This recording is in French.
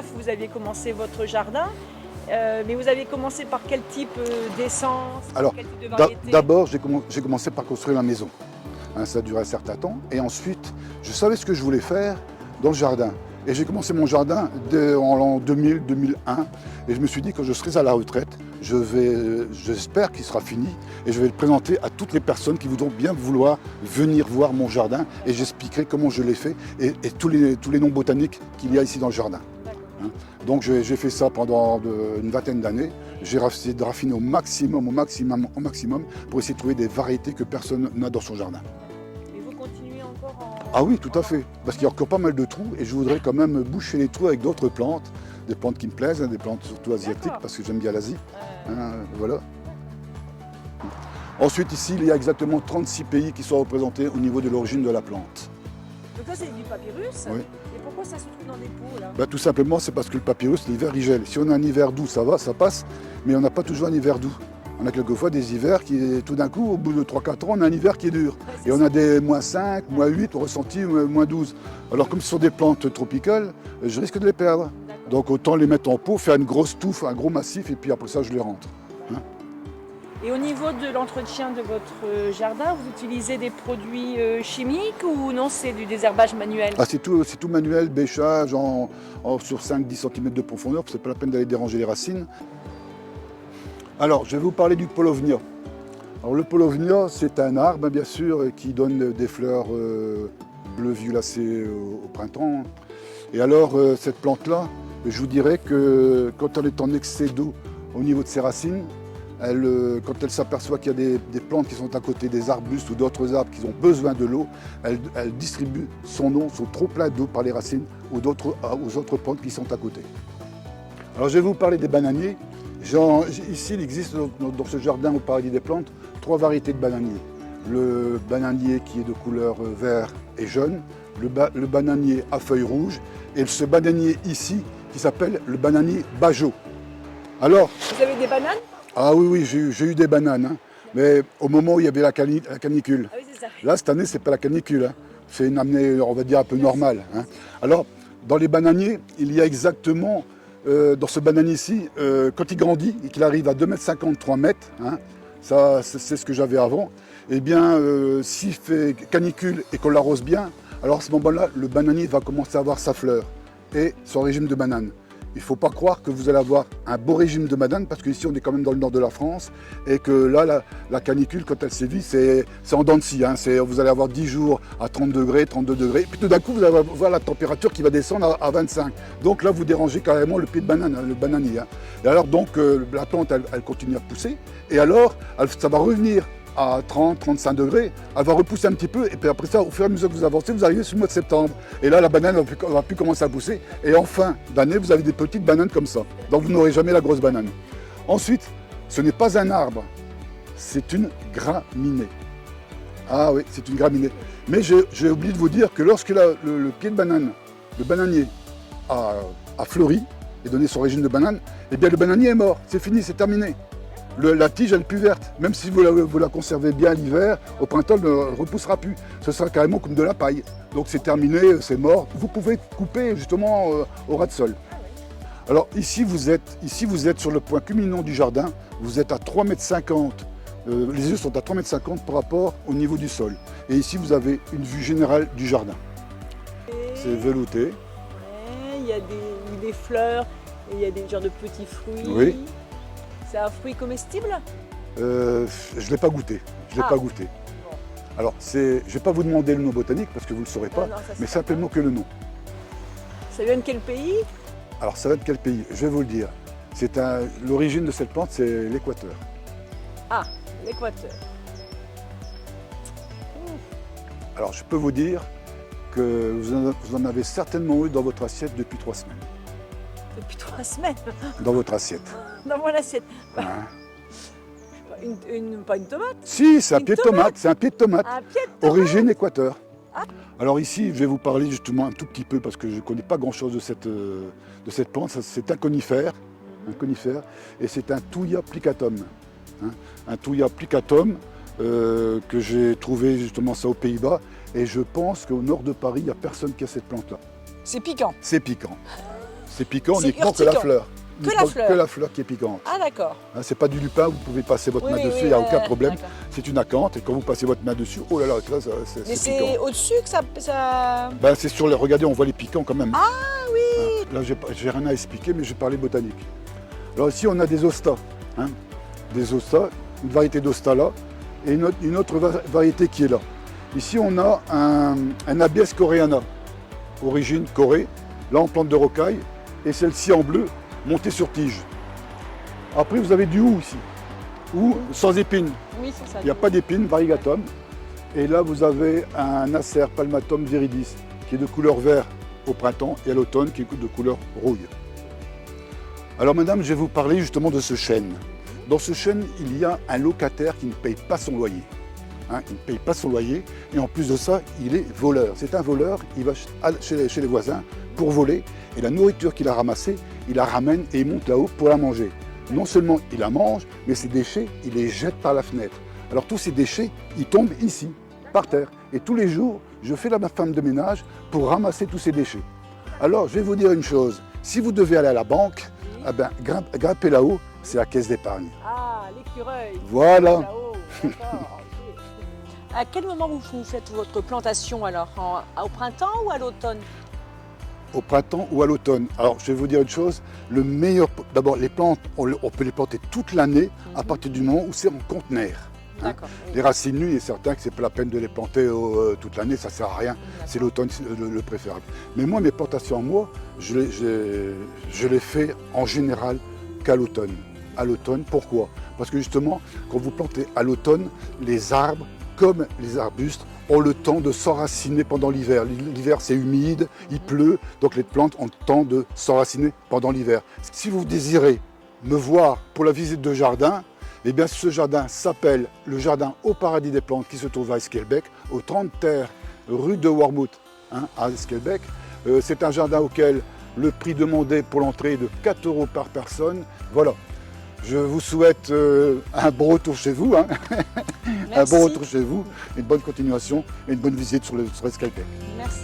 2009, vous aviez commencé votre jardin. Mais vous avez commencé par quel type d'essence? Alors, quel type de variété? d'abord, j'ai commencé par construire la maison. Hein, ça a duré un certain temps. Et ensuite, je savais ce que je voulais faire dans le jardin. Et j'ai commencé mon jardin en l'an 2000-2001. Et je me suis dit, quand je serai à la retraite, j'espère qu'il sera fini. Et je vais le présenter à toutes les personnes qui voudront bien vouloir venir voir mon jardin. Et j'expliquerai comment je l'ai fait et tous les noms botaniques qu'il y a ici dans le jardin. Hein. Donc j'ai fait ça pendant une vingtaine d'années. J'ai essayé de raffiner au maximum pour essayer de trouver des variétés que personne n'a dans son jardin. Et vous continuez encore en... Ah oui, tout à fait. Parce qu'il y a encore pas mal de trous et je voudrais quand même boucher les trous avec d'autres plantes. Des plantes qui me plaisent, hein, des plantes surtout asiatiques parce que j'aime bien l'Asie. Hein, voilà. Ensuite ici, il y a exactement 36 pays qui sont représentés au niveau de l'origine de la plante. Donc ça c'est du papyrus. Oui. Et pourquoi ça se trouve dans des pots là? Ben, tout simplement, c'est parce que le papyrus, l'hiver, il gèle. Si on a un hiver doux, ça va, ça passe, mais on n'a pas toujours un hiver doux. On a quelquefois des hivers qui, tout d'un coup, au bout de 3-4 ans, on a un hiver qui est dur. Et on a des -5, -8, ressenti -12. Alors comme ce sont des plantes tropicales, je risque de les perdre. Donc autant les mettre en pot, faire une grosse touffe, un gros massif, et puis après ça, je les rentre. Hein. Et au niveau de l'entretien de votre jardin, vous utilisez des produits chimiques ou non, c'est du désherbage manuel? Ah, c'est tout manuel, bêchage sur 5-10 cm de profondeur, c'est pas la peine d'aller déranger les racines. Alors, je vais vous parler du Paulownia. Alors, le Paulownia, c'est un arbre, bien sûr, qui donne des fleurs bleues violacées au printemps. Et alors, cette plante-là, je vous dirais que quand elle est en excès d'eau au niveau de ses racines, quand elle s'aperçoit qu'il y a des plantes qui sont à côté, des arbustes ou d'autres arbres qui ont besoin de l'eau, elle distribue son trop plein d'eau par les racines aux autres plantes qui sont à côté. Alors, je vais vous parler des bananiers. Ici, il existe dans ce jardin au paradis des plantes 3 variétés de bananiers. Le bananier qui est de couleur vert et jaune, le bananier à feuilles rouges et ce bananier ici qui s'appelle le bananier Bajo. Alors, vous avez des bananes? Ah oui, j'ai eu des bananes, hein, mais au moment où il y avait la canicule. Ah oui, c'est ça. Là, cette année, c'est pas la canicule, hein, c'est une année, on va dire, un peu normale. Hein. Alors, dans les bananiers, il y a exactement... dans ce bananier-ci, quand il grandit et qu'il arrive à 2,50 m, 3 m, hein, ça c'est ce que j'avais avant, eh bien, s'il fait canicule et qu'on l'arrose bien, alors à ce moment-là, le bananier va commencer à avoir sa fleur et son régime de banane. Il ne faut pas croire que vous allez avoir un beau régime de banane parce qu'ici on est quand même dans le nord de la France et que là, la canicule, quand elle sévit, c'est en dents de scie. Hein, vous allez avoir 10 jours à 30 degrés, 32 degrés, puis tout d'un coup vous allez voir la température qui va descendre à 25. Donc là vous dérangez carrément le pied de banane, hein, le bananier. Hein. Et alors donc la plante elle continue à pousser et alors ça va revenir à 30-35 degrés, elle va repousser un petit peu et puis après ça, au fur et à mesure que vous avancez, vous arrivez sur le mois de septembre. Et là, la banane va plus commencer à pousser. Et en fin d'année, vous avez des petites bananes comme ça. Donc vous n'aurez jamais la grosse banane. Ensuite, ce n'est pas un arbre, c'est une graminée. Ah oui, c'est une graminée. Mais j'ai oublié de vous dire que lorsque le pied de banane, le bananier, a fleuri et donné son régime de banane, eh bien le bananier est mort, c'est fini, c'est terminé. La tige, elle n'est plus verte. Même si vous la conservez bien l'hiver, au printemps, elle ne repoussera plus. Ce sera carrément comme de la paille. Donc c'est terminé, c'est mort. Vous pouvez couper justement au ras de sol. Alors ici vous êtes sur le point culminant du jardin. Vous êtes à 3,50 m. Les yeux sont à 3,50 m par rapport au niveau du sol. Et ici, vous avez une vue générale du jardin. C'est velouté. Ouais, il y a des fleurs, et il y a des genres de petits fruits. Oui. C'est un fruit comestible? Je ne l'ai pas goûté. Bon. Alors, je ne vais pas vous demander le nom botanique parce que vous ne le saurez pas, Non, mais simplement que le nom. Ça vient de quel pays? Alors, ça va de quel pays? Je vais vous le dire. L'origine de cette plante, c'est l'Équateur. Ah, l'Équateur. Alors, je peux vous dire que vous en avez certainement eu dans votre assiette depuis 3 semaines. Depuis 3 semaines? Dans votre assiette. Dans mon assiette. Hein? Pas une tomate? Si, c'est un pied de tomate. C'est un pied de tomate. Un pied de tomate? Origine Équateur. Ah. Alors ici, je vais vous parler justement un tout petit peu parce que je ne connais pas grand-chose de cette plante. C'est un conifère, et c'est un Thuya plicatum. Hein, un Thuya plicatum que j'ai trouvé justement ça aux Pays-Bas. Et je pense qu'au nord de Paris, il n'y a personne qui a cette plante-là. C'est piquant. C'est piquant. C'est piquant C'est uniquement que la urticant. fleur. Que la Uniquement fleur. Que la fleur qui est piquante. Ah d'accord. Hein, c'est pas du lupin, vous pouvez passer votre Oui, main oui, dessus, oui, il n'y a aucun problème. d'accord. C'est une acanthe et quand vous passez votre main dessus, oh là là, là Mais c'est c'est piquant. au-dessus que ça... Ben, c'est sur les, regardez, on voit les piquants quand même. Ah oui. Hein, là, j'ai rien à expliquer, mais je vais parler botanique. Alors ici, on a des ostas. Hein, des ostas, une variété d'ostas là, et une autre variété qui est là. Ici, on a un Abies coreana, origine Corée, là en plante de rocaille, et celle-ci en bleu, montée sur tige. Après, vous avez du hou ici, hou sans épines. Oui, c'est ça. Il n'y a pas d'épines, variegatum. Et là, vous avez un Acer palmatum viridis, qui est de couleur vert au printemps et à l'automne, qui est de couleur rouille. Alors, madame, je vais vous parler justement de ce chêne. Dans ce chêne, il y a un locataire qui ne paye pas son loyer. Hein, il ne paye pas son loyer et en plus de ça, il est voleur. C'est un voleur, il va chez les voisins pour voler et la nourriture qu'il a ramassée, il la ramène et il monte là-haut pour la manger. Non seulement il la mange, mais ses déchets, il les jette par la fenêtre. Alors tous ces déchets, ils tombent ici, par terre. Et tous les jours, je fais ma femme de ménage pour ramasser tous ces déchets. Alors je vais vous dire une chose, si vous devez aller à la banque, eh ben, grimpez là-haut, c'est la caisse d'épargne. Ah, l'écureuil. Voilà. Là-haut, d'accord, ok. À quel moment vous faites votre plantation alors au printemps ou à l'automne? Au printemps ou à l'automne. Alors, je vais vous dire une chose, le meilleur, d'abord, les plantes, on peut les planter toute l'année à partir du moment où c'est en conteneur. Hein. D'accord. Oui. Les racines nues, il est certain que c'est pas la peine de les planter toute l'année, ça sert à rien. C'est l'automne le préférable. Mais moi, mes plantations en moi, je les fais en général qu'à l'automne. À l'automne, pourquoi? Parce que justement, quand vous plantez à l'automne, les arbres, comme les arbustes, ont le temps de s'enraciner pendant l'hiver. L'hiver, c'est humide, il pleut, donc les plantes ont le temps de s'enraciner pendant l'hiver. Si vous désirez me voir pour la visite de jardin, eh bien ce jardin s'appelle le jardin au paradis des plantes qui se trouve à Esquelbec, au 30 terre rue de Wormhout, hein, à Esquelbec. C'est un jardin auquel le prix demandé pour l'entrée est de 4 € par personne. Voilà. Je vous souhaite un bon retour chez vous, hein. Un bon retour chez vous, une bonne continuation et une bonne visite sur Esquelbec. Merci.